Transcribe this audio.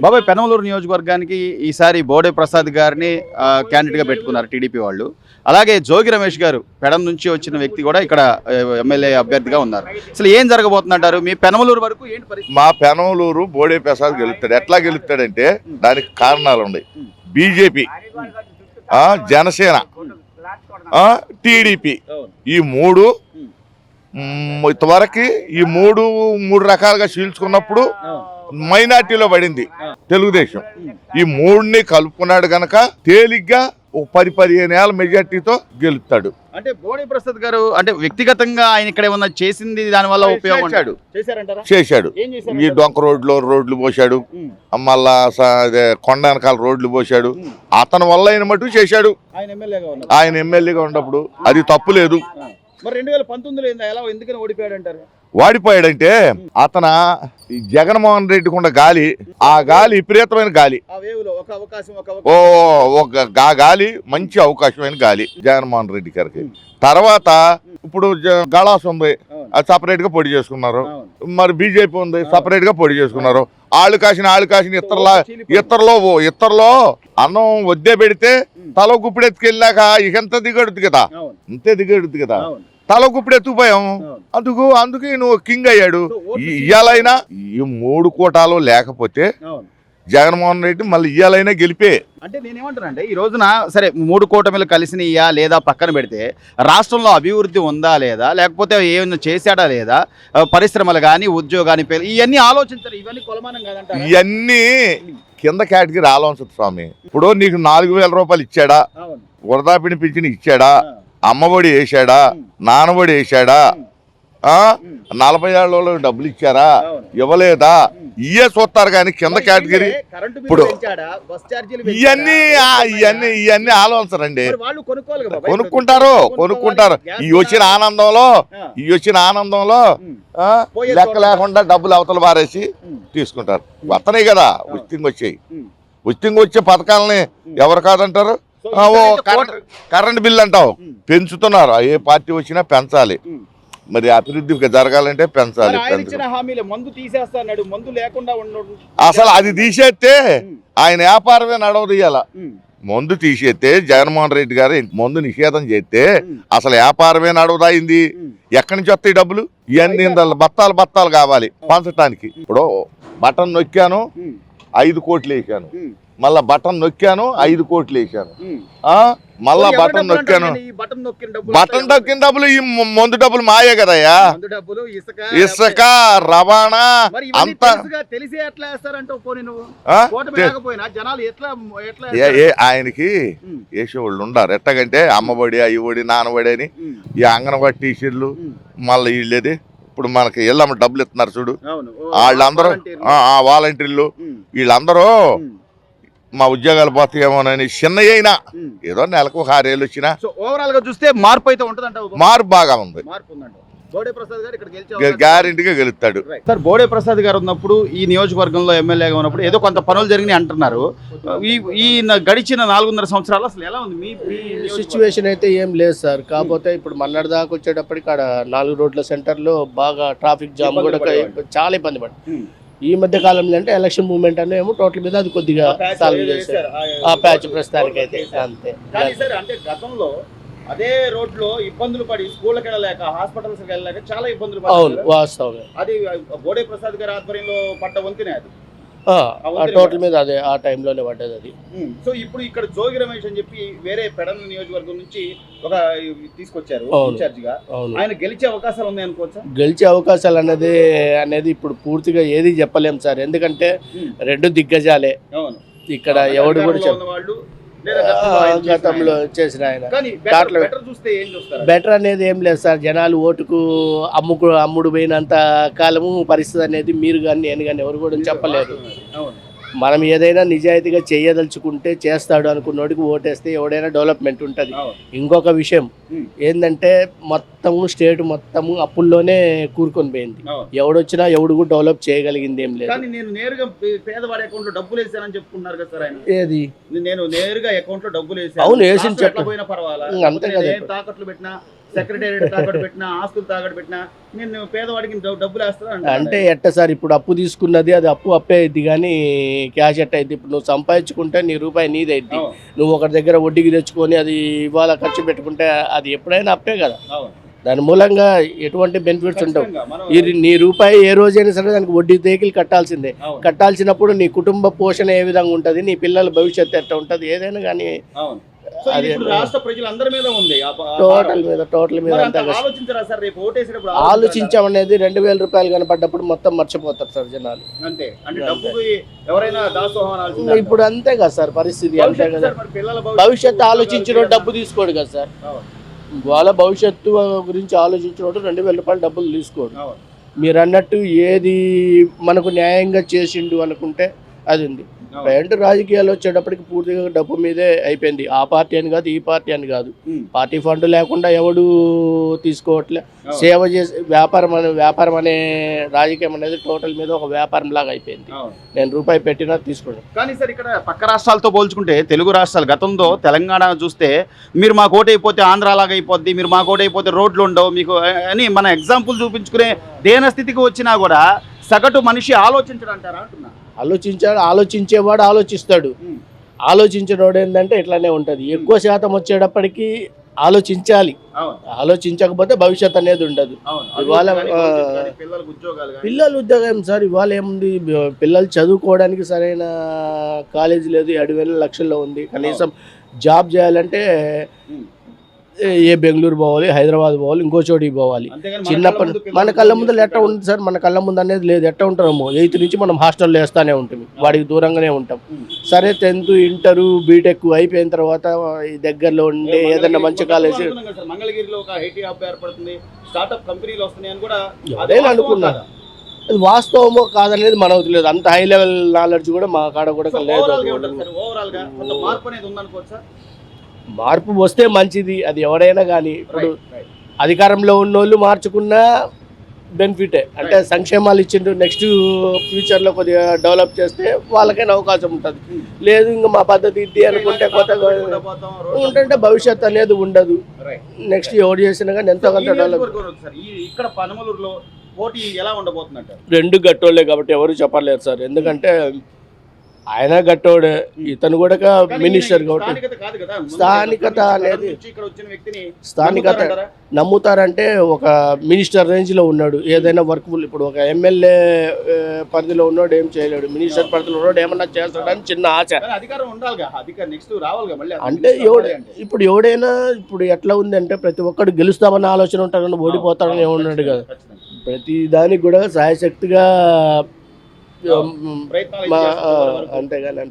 బాబాయ్ పెనమలూరు నియోజకవర్గానికి ఈసారి బోడే ప్రసాద్ గారిని క్యాండిడేట్గా పెట్టుకున్నారు టీడీపీ వాళ్ళు. అలాగే జోగి రమేష్ గారు పెడం నుంచి వచ్చిన వ్యక్తి కూడా ఇక్కడ ఎమ్మెల్యే అభ్యర్థిగా ఉన్నారు. అసలు ఏం జరగబోతుందంటారు మీ పెనమలూరు వరకు? ఏంటి పరిస్థితి? మా పెనమలూరు బోడే ప్రసాద్ గెలుస్తాడు. ఎట్లా గెలుస్తాడంటే దానికి కారణాలు ఉన్నాయి. బీజేపీ, జనసేన, టీడీపీ ఈ మూడు ఇంతవరకు ఈ మూడు రకాలుగా చీల్చుకున్నప్పుడు మైనార్టీలో పడింది తెలుగుదేశం. ఈ మూడుని కలుపుకున్నాడు గనక తేలిగ్గా 10-15 ఏళ్ళ మెజార్టీతో గెలుస్తాడు. అంటే బోడే ప్రసాద్ గారు అంటే వ్యక్తిగతంగా ఆయన ఇక్కడ ఏమన్నా చేసింది దాని వల్ల ఉపయోగం చేశాడు. ఈ డొంక రోడ్లు పోశాడు, మళ్ళా కొండ వెనకాల రోడ్లు పోశాడు. అతని వల్ల ఆయన మటుకు చేశాడు. ఆయన ఎమ్మెల్యేగా ఉన్నప్పుడు అది తప్పు లేదు. మరి 2019లో ఎలా ఎందుకని ఓడిపోయాడు అంటారు? వాడిపోయాడంటే అతను జగన్మోహన్ రెడ్డికి ఉన్న గాలి, ఆ గాలి విపరీతమైన గాలి, గాలి మంచి అవకాశమైన గాలి జగన్మోహన్ రెడ్డి గారికి. తర్వాత ఇప్పుడు గళాస్ ఉంది, అది సపరేట్ గా పొడి చేసుకున్నారు. మరి బీజేపీ ఉంది, సపరేట్ గా పొడి చేసుకున్నారు. ఆళ్ళు కాసిన ఇతరులో అన్నం వద్దే పెడితే తల గుప్పిడెత్తుకెళ్ళాక ఇక ఎంత దిగడుద్ది కదా, ఇంతే దిగడుద్ది కదా. తల గుప్పుడు ఎత్తుకుపోయాం, అందుకే నువ్వు కింగ్ అయ్యాడు. ఇయ్యాలైనా ఈ 3 కోటాలు లేకపోతే జగన్మోహన్ రెడ్డి మళ్ళీ ఇయ్యాలైనా గెలిపే. అంటే నేనేమంటానంటే ఈ రోజున సరే 3 కూటమిలు కలిసినయా లేదా పక్కన పెడితే రాష్ట్రంలో అభివృద్ధి ఉందా లేదా, లేకపోతే ఏమైనా చేశాడా లేదా, పరిశ్రమలు కానీ ఉద్యోగాన్ని ఇవన్నీ ఆలోచించారు. ఇవన్నీ కొలమానం కాదంటారు. ఇవన్నీ కింద కేటగిరీ ఆలోచన స్వామి. ఇప్పుడు నీకు 4,000 రూపాయలు ఇచ్చాడా, వృద్ధాప్య పింఛను ఇచ్చాడా, అమ్మఒడి వేసాడా, నాన్నబడి వేసాడా, 40 ఏళ్ళలో డబ్బులు ఇచ్చారా, ఇవ్వలేదా, ఇయే చూస్తారు. కానీ కింద కేటగిరీ ఇప్పుడు ఇవన్నీ ఆలోచనండి. కొనుక్కుంటారు. ఈ వచ్చిన ఆనందంలో లెక్క లేకుండా డబ్బులు అవతల బారేసి తీసుకుంటారు. వస్తున్నాయి కదా ఉచితంగా వచ్చే పథకాలని ఎవరు కాదంటారు? కరెంట్ బిల్ అంటావు, పెంచుతున్నారు. ఏ పార్టీ వచ్చినా పెంచాలి. మరి అభివృద్ధి జరగాలంటే పెంచాలి. అసలు అది తీసేస్తే ఆయన వ్యాపారమే నడవదు. ఇయ్యాల మందు తీసేస్తే జగన్మోహన్ రెడ్డి గారు మందు నిషేధం చేస్తే అసలు వ్యాపారమే నడవదాయింది. ఎక్కడి నుంచి వస్తాయి డబ్బులు? ఇవన్నీ బత్తాలు కావాలి పంచటానికి. ఇప్పుడు బటన్ నొక్కాను 5 కోట్లు వేసాను, మళ్ళా బటన్ నొక్కాను 5 కోట్లు వేసాను, మళ్ళా బటన్ నొక్కాను. బటన్ నొక్కిన డబ్బులు ఈ మందు డబ్బులు మాయే కదయ్యా. ఇసుక రవాణా అంతా ఆయనకి వేసేవాళ్ళు ఉండారు. ఎట్టగంటే అమ్మఒడి, అయ్యఒడి, నాన్నబడి అని ఈ అంగన్వాడీ టీచర్లు, మళ్ళీ వీళ్ళేది ఇప్పుడు మనకి ఎల్లమ్మ డబ్బులు ఇస్తున్నారు చూడు, వాళ్ళందరూ వాలంటీర్లు వీళ్ళందరూ మా ఉద్యోగాలు పోతాయేమోనని చిన్న అయినా ఏదో నెలకు 6 ఏళ్ళు వచ్చినా ఓవరాల్ గా చూస్తే మార్పు అయితే ఉంటుంది. మార్పు బాగా ఉంది. గ్యారెంటీగా గెలుస్తాడు. సార్ బోడే ప్రసాద్ గారు ఉన్నప్పుడు ఈ నియోజకవర్గంలో ఎమ్మెల్యేగా ఉన్నప్పుడు ఏదో కొంత పనులు జరిగినాయి అంటున్నారు. ఈ గడిచిన 4.5 సంవత్సరాలు అసలు ఎలా ఉంది మీ సిచ్యువేషన్? అయితే ఏం లేదు సార్. కాకపోతే ఇప్పుడు మన్నడ దాకా వచ్చేటప్పటికి అక్కడ 4 రోడ్ల సెంటర్లో బాగా ట్రాఫిక్ జామ్ కూడా చాలా ఇబ్బంది పడుతుంది. ఈ మధ్య కాలంలో అంటే ఎలక్షన్ మూవ్మెంట్ అనే ఏమో టోటల్ మీద అది కొద్దిగా సాల్వ్ చేశారు. ఆ ప్యాచ్ ప్రస్తుతానికి అయితే అంతే. అంటే గతంలో అదే రోడ్ లో ఇబ్బందులు పడి స్కూళ్ళకి వెళ్ళలేక, హాస్పిటల్స్ వెళ్ళలేక చాలా ఇబ్బందులు పడ్డారు. అవును, వాస్తవమే. అది బోడే ప్రసాద్ గారి ఆధ్వర్యంలో పడ్డ వంతెనే అది. టోటల్ మీద అదే ఆ టైంలోనే పడ్డది అది. సో ఇప్పుడు ఇక్కడ జోగి రమేష్ అని చెప్పి వేరే పెడన నియోజకవర్గం నుంచి ఒక తీసుకొచ్చారు ఇన్ఛార్జ్ గా. ఆయన గెలిచే అవకాశాలు ఉన్నాయి అనుకోవచ్చా? గెలిచే అవకాశాలు అనేది ఇప్పుడు పూర్తిగా ఏది చెప్పలేం సార్. ఎందుకంటే 2 దిగ్గజాలే ఇక్కడ. ఎవడు కూడా గతంలో చేసిన ఆయన బెటర్ అనేది ఏం లేదు సార్. జనాలు ఓటుకు అమ్ముడు పోయినంత కాలము పరిస్థితి అనేది మీరు కానీ నేను కానీ ఎవరు కూడా చెప్పలేదు. మనం ఏదైనా నిజాయితీగా చేయదలుచుకుంటే చేస్తాడు అనుకున్నోడికి ఓటేస్తే ఎవడైనా డెవలప్మెంట్ ఉంటుంది. ఇంకొక విషయం ఏంటంటే మొత్తము స్టేట్ మొత్తము అప్పుల్లోనే కూరుకొని పోయింది. ఎవడొచ్చినా ఎవడు కూడా డెవలప్ చేయగలిగింది ఏం లేదు. ఏది నేను నేరుగా అకౌంట్ లో డబ్బులు అవును వేసి చెప్పిన అంతే కదా. సెక్రటేరియట్ తాకట్టు పెట్టినా, ఆస్తులు తాకట్టు పెట్టినా నేను పేదవాడికి డబ్బులు వేస్తా అంటే ఎట్ట సార్ ఇప్పుడు అప్పు తీసుకున్నది అది అప్పే అయింది కానీ క్యాష్ ఎట్ట అయింది. ఇప్పుడు నువ్వు సంపాదించుకుంటే నీ రూపాయి నీది అయింది. నువ్వు ఒకరి దగ్గర వడ్డీకి తెచ్చుకొని అది ఇవాళ ఖర్చు పెట్టుకుంటే అది ఎప్పుడైనా అప్పే కదా. దాని మూలంగా ఎటువంటి బెనిఫిట్స్ ఉండవు. ఇది నీ రూపాయి ఏ రోజైనా సరే దానికి వడ్డీ తేకిలు కట్టాల్సిందే. కట్టాల్సినప్పుడు నీ కుటుంబ పోషణ ఏ విధంగా ఉంటుంది, నీ పిల్లల భవిష్యత్తు ఎట్లా ఉంటుంది, ఏదైనా కానీ అది రాష్ట్ర ప్రజలందరి మీద ఉంది. టోటల్ మీద అంతా ఆలోచించరా సార్? రేపు ఓటేసేటప్పుడు ఆలోచించామనేది 2000 రూపాయలు కనపడ్డప్పుడు మొత్తం మర్చిపోతారు సార్ జనాలు. అంతే అంటే డబ్బుకి ఎవరైనా దాసోహం. ఇప్పుడు అంతే కదా సార్ పరిస్థితి, అంతే కదా. భవిష్యత్తు ఆలోచించిన డబ్బు తీసుకోడు కదా సార్. వాళ్ళ భవిష్యత్తు గురించి ఆలోచించినట్టు 2000 రూపాయలు డబ్బులు తీసుకోడు. మీరు అన్నట్టు ఏది మనకు న్యాయంగా చేసిండు అనుకుంటే అది ఉంది. ప్రజెంట్ రాజకీయాలు వచ్చేటప్పటికి పూర్తిగా డబ్బు మీదే అయిపోయింది. ఆ పార్టీ అని కాదు, ఈ పార్టీ అని కాదు. పార్టీ ఫండ్ లేకుండా ఎవడు తీసుకోవట్లే. సేవ చేసే వ్యాపారం అనే రాజకీయం అనేది టోటల్ మీద ఒక వ్యాపారం లాగా అయిపోయింది. నేను రూపాయి పెట్టినా తీసుకున్నాను. కానీ సార్ ఇక్కడ పక్క రాష్ట్రాలతో పోల్చుకుంటే తెలుగు రాష్ట్రాలు గతంలో తెలంగాణ చూస్తే మీరు మా కోట అయిపోతే ఆంధ్ర లాగా అయిపోద్ది, మీరు మా కోట అయిపోతే రోడ్లు ఉండవు మీకు అని మన ఎగ్జాంపుల్ చూపించుకునే దేన స్థితికి వచ్చినా కూడా సగటు మనిషి ఆలోచించడంటారా అంటున్నా. ఆలోచించేవాడు ఆలోచిస్తాడు. ఆలోచించేవాడు ఏంటంటే ఇట్లానే ఉంటుంది. ఎక్కువ శాతం వచ్చేటప్పటికి ఆలోచించాలి. ఆలోచించకపోతే భవిష్యత్ అనేది ఉండదు. ఇవాళ పిల్లలు ఉద్యోగం సార్, ఇవాళ ఏముంది, పిల్లలు చదువుకోవడానికి సరైన కాలేజీ లేదు. 7,000 లక్షల్లో ఉంది. కనీసం జాబ్ చేయాలంటే ఏ బెంగళూరు పోవాలి, హైదరాబాద్ పోవాలి, ఇంకో చోటికి పోవాలి. చిన్నప్పటి మన కళ్ళ ముందు ఎట్ట ఉంది సార్, మన కళ్ళ ముందు అనేది లేదు. ఎట్ట ఉంటామో 8th నుంచి మనం హాస్టల్లో వేస్తూనే ఉంటాం, వాడికి దూరంగానే ఉంటాం. సరే 10th, ఇంటర్, బీటెక్ అయిపోయిన తర్వాత ఈ దగ్గరలో ఉండే ఏదైనా మంచి కాలేజీ మంగళగిరిలో ఒక ఐటీ హబ్ ఏర్పడుతుంది, స్టార్ట్అప్ కంపెనీలు వస్తున్నాయని కూడా అదే అనుకున్నాను. అది వాస్తవమో కాదనేది మనకు తెలియదు. అంత హై లెవెల్ నాలెడ్జ్ కూడా మా కాడ కూడా లేదు. మార్పు వస్తే మంచిది, అది ఎవరైనా కానీ. ఇప్పుడు అధికారంలో ఉన్నోళ్ళు మార్చుకున్న బెనిఫిటే. అంటే సంక్షేమాలు ఇచ్చిండ్రు, నెక్స్ట్ ఫ్యూచర్లో కొద్దిగా డెవలప్ చేస్తే వాళ్ళకైనా అవకాశం ఉంటుంది. లేదు ఇంకా మా పద్ధతి ఇది అనుకుంటే కొత్తగా ఉంటుంటే భవిష్యత్ అనేది ఉండదు. నెక్స్ట్ ఎవరు చేసినా కానీ ఎంతో కొంత డెవలప్. ఇక్కడ పనమలూరులో పోటీ ఎలా ఉండబోతుందంట? 2 గట్టోళ్లే కాబట్టి ఎవరు చెప్పలేరు సార్. ఎందుకంటే ఆయన గట్టోడే, ఇతను కూడా మినిస్టర్ కాబట్టి స్థానికత అనేది స్థానికత నమ్ముతారంటే ఒక మినిస్టర్ రేంజ్లో ఉన్నాడు. ఏదైనా వర్క్ఫుల్ ఇప్పుడు ఒక ఎమ్మెల్యే పరిధిలో ఉన్నాడు ఏం చేయలేడు, మినిస్టర్ పరిధిలో ఉన్నాడు ఏమన్నా చేస్తాడని చిన్న ఆశ. అంటే ఇప్పుడు ఎవడైనా ఇప్పుడు ఎట్లా ఉంది అంటే ప్రతి ఒక్కడు గెలుస్తామన్న ఆలోచన ఉంటాడని ఓడిపోతాడని ఉన్నాడు కదా. ప్రతి దానికి కూడా సాయశక్తిగా అంతేగాని